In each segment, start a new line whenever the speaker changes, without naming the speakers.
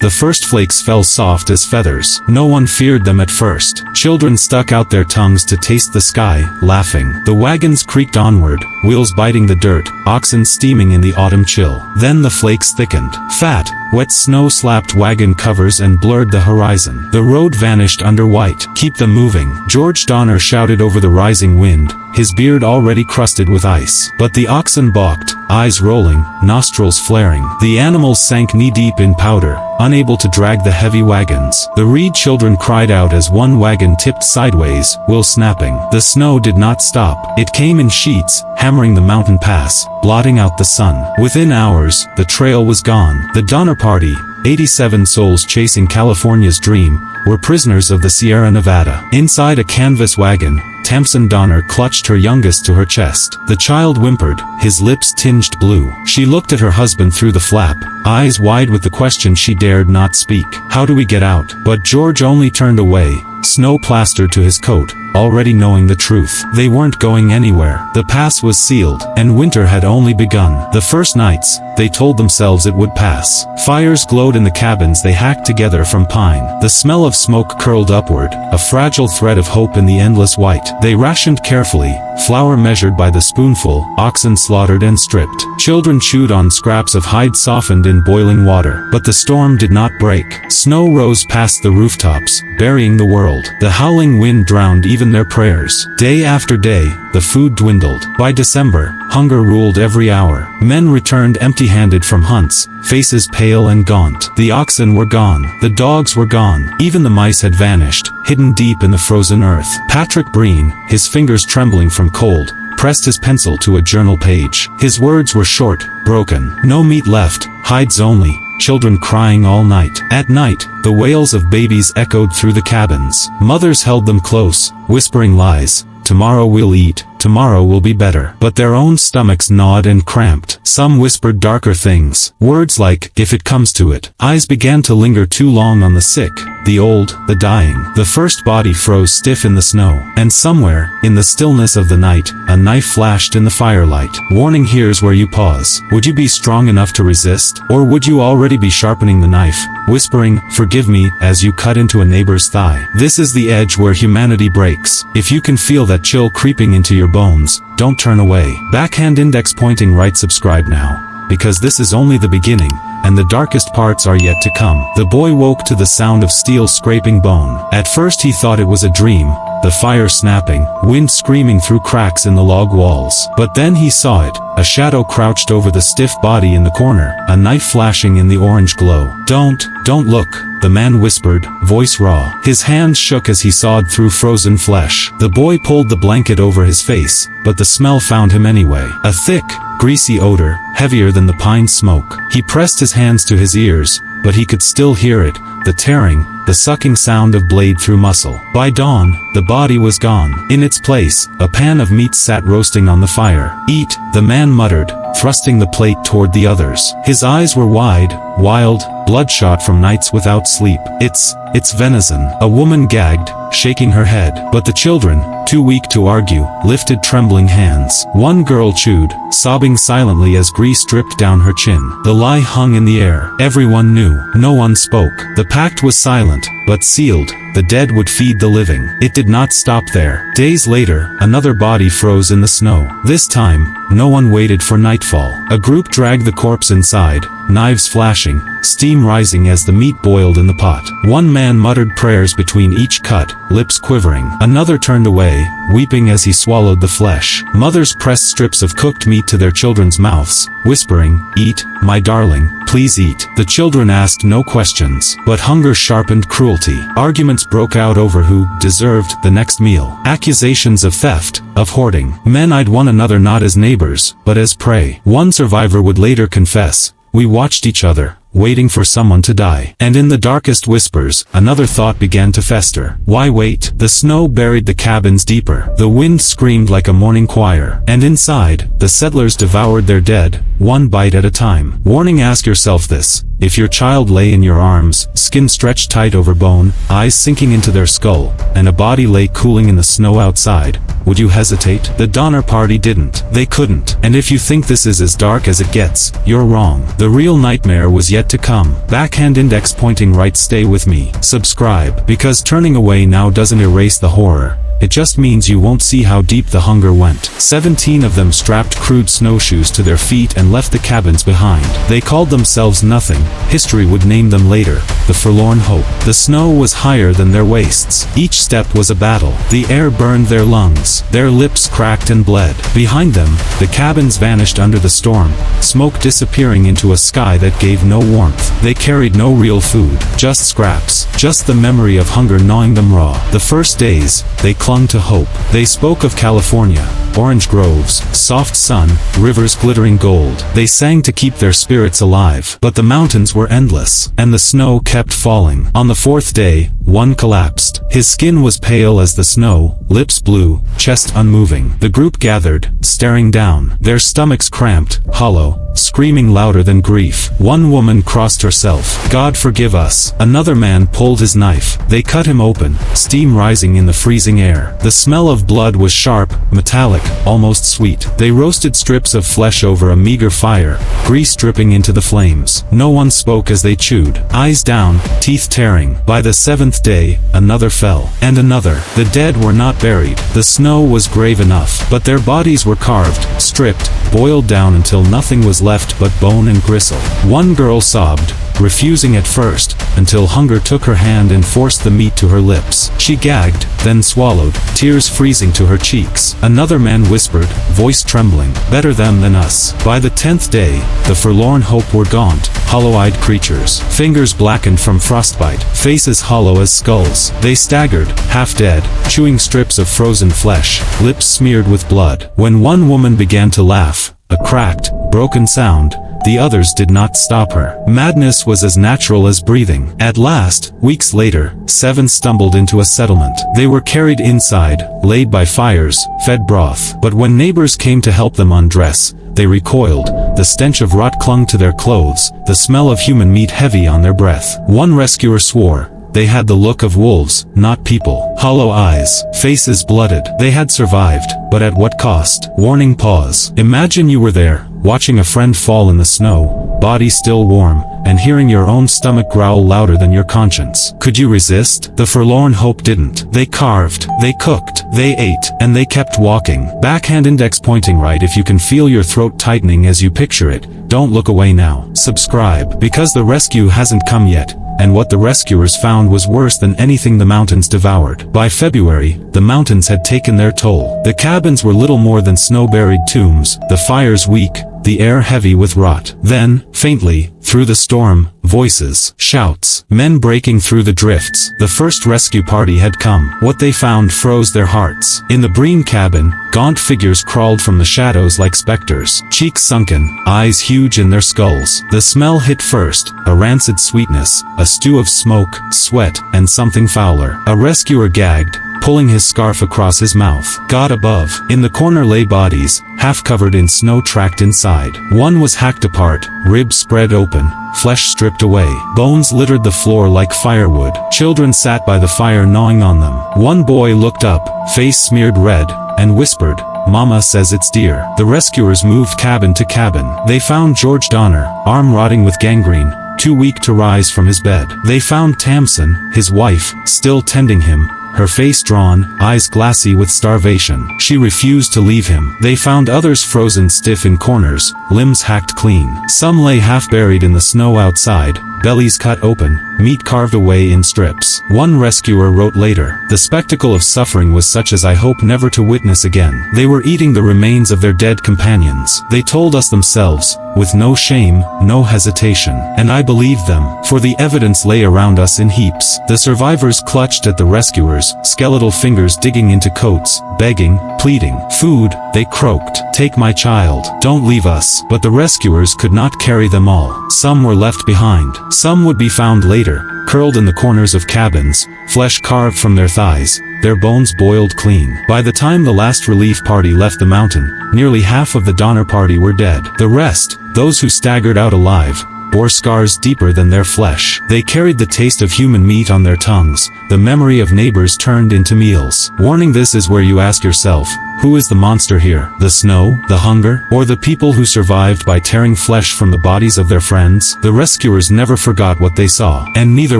The first flakes fell soft as feathers. No one feared them at first. Children stuck out their tongues to taste the sky, laughing. The wagons creaked onward, wheels biting the dirt, oxen steaming in the autumn chill. Then the flakes thickened. Fat, wet snow slapped wagon covers and blurred the horizon. The road vanished under white. "Keep them moving," George Donner shouted over the rising wind, his beard already crusted with ice. But the oxen balked, eyes rolling, nostrils flaring. The animals sank knee-deep in powder, unable to drag the heavy wagons. The reed children cried out as one wagon tipped sideways, wheel snapping. The snow did not stop. It came in sheets, hammering the mountain pass, blotting out the sun. Within hours, the trail was gone. The Donner Party, 87 souls chasing California's dream, were prisoners of the Sierra Nevada. Inside a canvas wagon, Tamsin Donner clutched her youngest to her chest. The child whimpered, his lips tinged blue. She looked at her husband through the flap, eyes wide with the question she dared not speak. "How do we get out?" But George only turned away, snow plastered to his coat, already knowing the truth. They weren't going anywhere. The pass was sealed, and winter had only begun. The first nights, they told themselves it would pass. Fires glowed in the cabins they hacked together from pine. The smell of smoke curled upward, a fragile thread of hope in the endless white. They rationed carefully, flour measured by the spoonful, oxen slaughtered and stripped. Children chewed on scraps of hide softened in boiling water. But the storm did not break. Snow rose past the rooftops, burying the world. The howling wind drowned even their prayers. Day after day, the food dwindled. By December, hunger ruled every hour. Men returned empty-handed from hunts, faces pale and gaunt. The oxen were gone. The dogs were gone. Even the mice had vanished, hidden deep in the frozen earth. Patrick Breen, his fingers trembling from cold, pressed his pencil to a journal page. His words were short, broken. No meat left, hides only. Children crying all night. At night, the wails of babies echoed through the cabins. Mothers held them close, whispering lies. "Tomorrow we'll eat, tomorrow will be better." But their own stomachs gnawed and cramped. Some whispered darker things, words like, "if it comes to it." Eyes began to linger too long on the sick, the old, the dying. The first body froze stiff in the snow. And somewhere, in the stillness of the night, a knife flashed in the firelight. Warning, here's where you pause. Would you be strong enough to resist? Or would you already be sharpening the knife, whispering, "Forgive me," as you cut into a neighbor's thigh? This is the edge where humanity breaks. If you can feel that chill creeping into your bones, don't turn away. Backhand index pointing right. Subscribe now, because this is only the beginning, and the darkest parts are yet to come. The boy woke to the sound of steel scraping bone. At first he thought it was a dream, the fire snapping, wind screaming through cracks in the log walls. But then he saw it, a shadow crouched over the stiff body in the corner, a knife flashing in the orange glow. Don't look," the man whispered, voice raw. His hands shook as he sawed through frozen flesh. The boy pulled the blanket over his face, but the smell found him anyway. A thick, greasy odor, heavier than the pine smoke. He pressed his hands to his ears, but he could still hear it, the tearing, the sucking sound of blade through muscle. By dawn, the body was gone. In its place, a pan of meat sat roasting on the fire. "Eat," the man muttered, thrusting the plate toward the others. His eyes were wide, wild, bloodshot from nights without sleep. It's venison," a woman gagged, shaking her head. But the children, too weak to argue, lifted trembling hands. One girl chewed, sobbing silently as grease dripped down her chin. The lie hung in the air. Everyone knew. No one spoke. The pact was silent, but sealed. The dead would feed the living. It did not stop there. Days later, another body froze in the snow. This time, no one waited for nightfall. A group dragged the corpse inside, knives flashing, steam rising as the meat boiled in the pot. One man muttered prayers between each cut, lips quivering. Another turned away, weeping as he swallowed the flesh. Mothers pressed strips of cooked meat to their children's mouths, whispering, "Eat, my darling, please eat." The children asked no questions, but hunger sharpened cruelty. Arguments broke out over who deserved the next meal. Accusations of theft, of hoarding. Men eyed one another not as neighbors, but as prey. One survivor would later confess, "We watched each other, waiting for someone to die." And in the darkest whispers, another thought began to fester. Why wait? The snow buried the cabins deeper. The wind screamed like a morning choir. And inside, the settlers devoured their dead, one bite at a time. Warning, ask yourself this. If your child lay in your arms, skin stretched tight over bone, eyes sinking into their skull, and a body lay cooling in the snow outside, would you hesitate? The Donner Party didn't. They couldn't. And if you think this is as dark as it gets, you're wrong. The real nightmare was yet to come. Backhand index pointing right. Stay with me. Subscribe. Because turning away now doesn't erase the horror. It just means you won't see how deep the hunger went. 17 of them strapped crude snowshoes to their feet and left the cabins behind. They called themselves nothing. History would name them later, the Forlorn Hope. The snow was higher than their waists. Each step was a battle. The air burned their lungs. Their lips cracked and bled. Behind them, the cabins vanished under the storm, smoke disappearing into a sky that gave no warmth. They carried no real food, just scraps, just the memory of hunger gnawing them raw. The first days, they clung to hope. They spoke of California, orange groves, soft sun, rivers glittering gold. They sang to keep their spirits alive. But the mountains were endless, and the snow kept falling. On the fourth day, one collapsed. His skin was pale as the snow, lips blue, chest unmoving. The group gathered, staring down, their stomachs cramped, hollow, screaming louder than grief. One woman crossed herself. God forgive us. Another man pulled his knife. They cut him open, steam rising in the freezing air. The smell of blood was sharp, metallic, almost sweet. They roasted strips of flesh over a meager fire, grease dripping into the flames. No one spoke as they chewed, eyes down, teeth tearing. By the seventh day, another fell, and another. The dead were not buried. The snow was grave enough, but their bodies were carved, stripped, boiled down until nothing was left but bone and gristle. One girl sobbed, refusing at first, until hunger took her hand and forced the meat to her lips. She gagged, then swallowed, tears freezing to her cheeks. Another man whispered, voice trembling, better them than us. By the 10th day, the Forlorn Hope were gaunt, hollow-eyed creatures, fingers blackened from frostbite, faces hollow as skulls. They staggered, half dead, chewing strips of frozen flesh, lips smeared with blood. When one woman began to laugh, a cracked, broken sound, the others did not stop her. Madness was as natural as breathing. At last, weeks later, 7 stumbled into a settlement. They were carried inside, laid by fires, fed broth. But when neighbors came to help them undress, they recoiled. The stench of rot clung to their clothes, the smell of human meat heavy on their breath. One rescuer swore, they had the look of wolves, not people. Hollow eyes, faces blooded. They had survived, but at what cost? Warning pause. Imagine you were there, watching a friend fall in the snow, body still warm, and hearing your own stomach growl louder than your conscience. Could you resist? The Forlorn Hope didn't. They carved, they cooked, they ate, and they kept walking. Backhand index pointing right if you can feel your throat tightening as you picture it. Don't look away now. Subscribe, because the rescue hasn't come yet. And what the rescuers found was worse than anything the mountains devoured. By February, the mountains had taken their toll. The cabins were little more than snow-buried tombs, the fires weak, the air heavy with rot. Then, faintly, through the storm, voices, shouts, men breaking through the drifts. The first rescue party had come. What they found froze their hearts. In the Breen cabin, gaunt figures crawled from the shadows like specters, cheeks sunken, eyes huge in their skulls. The smell hit first, a rancid sweetness, a stew of smoke, sweat, and something fouler. A rescuer gagged, pulling his scarf across his mouth. God above. In the corner lay bodies, half covered in snow tracked inside. One was hacked apart, ribs spread open, flesh stripped away. Bones littered the floor like firewood. Children sat by the fire gnawing on them. One boy looked up, face smeared red, and whispered, Mama says it's dear. The rescuers moved cabin to cabin. They found George Donner, arm rotting with gangrene, too weak to rise from his bed. They found Tamsin, his wife, still tending him, her face drawn, eyes glassy with starvation. She refused to leave him. They found others frozen stiff in corners, limbs hacked clean. Some lay half buried in the snow outside, bellies cut open, meat carved away in strips. One rescuer wrote later, the spectacle of suffering was such as I hope never to witness again. They were eating the remains of their dead companions. They told us themselves, with no shame, no hesitation. And I believed them, for the evidence lay around us in heaps. The survivors clutched at the rescuers, skeletal fingers digging into coats, begging, pleading. Food, they croaked. Take my child. Don't leave us. But the rescuers could not carry them all. Some were left behind. Some would be found later, curled in the corners of cabins, flesh carved from their thighs, their bones boiled clean. By the time the last relief party left the mountain, nearly half of the Donner Party were dead. The rest, those who staggered out alive, bore scars deeper than their flesh. They carried the taste of human meat on their tongues, the memory of neighbors turned into meals. Warning: this is where you ask yourself, who is the monster here? The snow, the hunger, or the people who survived by tearing flesh from the bodies of their friends? The rescuers never forgot what they saw, and neither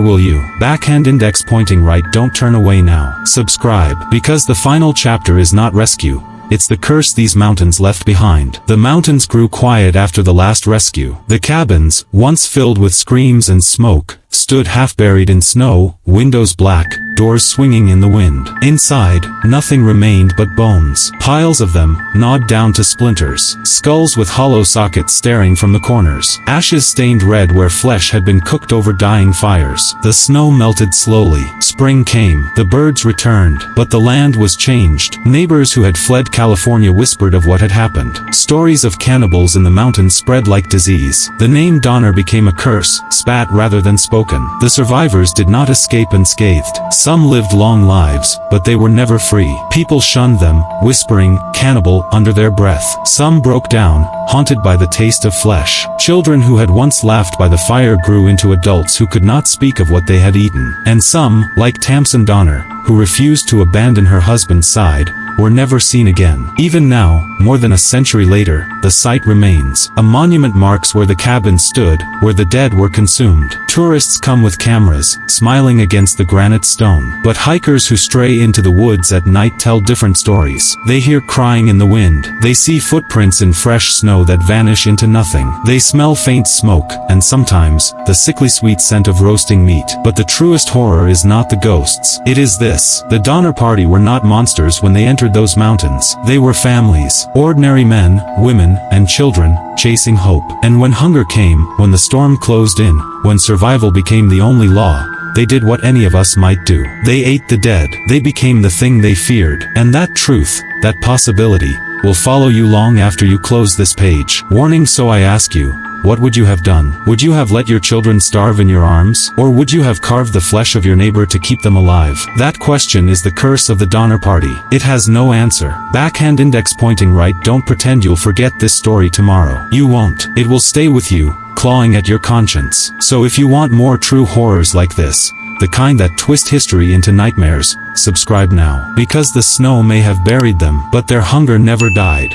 will you. Backhand index pointing right. Don't turn away now. Subscribe, because the final chapter is not rescue. It's the curse these mountains left behind. The mountains grew quiet after the last rescue. The cabins, once filled with screams and smoke, stood half buried in snow, windows black, doors swinging in the wind. Inside, nothing remained but bones. Piles of them, gnawed down to splinters. Skulls with hollow sockets staring from the corners. Ashes stained red where flesh had been cooked over dying fires. The snow melted slowly. Spring came. The birds returned. But the land was changed. Neighbors who had fled California whispered of what had happened. Stories of cannibals in the mountains spread like disease. The name Donner became a curse, spat rather than spoken. The survivors did not escape unscathed. Some lived long lives, but they were never free. People shunned them, whispering, "Cannibal," under their breath. Some broke down, haunted by the taste of flesh. Children who had once laughed by the fire grew into adults who could not speak of what they had eaten. And some, like Tamsin Donner, who refused to abandon her husband's side, were never seen again. Even now, more than a century later, the site remains. A monument marks where the cabin stood, where the dead were consumed. Tourists come with cameras, smiling against the granite stone. But hikers who stray into the woods at night tell different stories. They hear crying in the wind. They see footprints in fresh snow that vanish into nothing. They smell faint smoke, and sometimes, the sickly sweet scent of roasting meat. But the truest horror is not the ghosts. It is this: the Donner Party were not monsters when they entered those mountains. They were families, ordinary men, women, and children, chasing hope. And when hunger came, when the storm closed in, when survival became the only law, they did what any of us might do. They ate the dead. They became the thing they feared. And that truth, that possibility, will follow you long after you close this page. Warning: so I ask you, what would you have done? Would you have let your children starve in your arms? Or would you have carved the flesh of your neighbor to keep them alive? That question is the curse of the Donner Party. It has no answer. Backhand index pointing right. Don't pretend you'll forget this story tomorrow. You won't. It will stay with you, clawing at your conscience. So if you want more true horrors like this, the kind that twist history into nightmares, subscribe now. Because the snow may have buried them, but their hunger never died.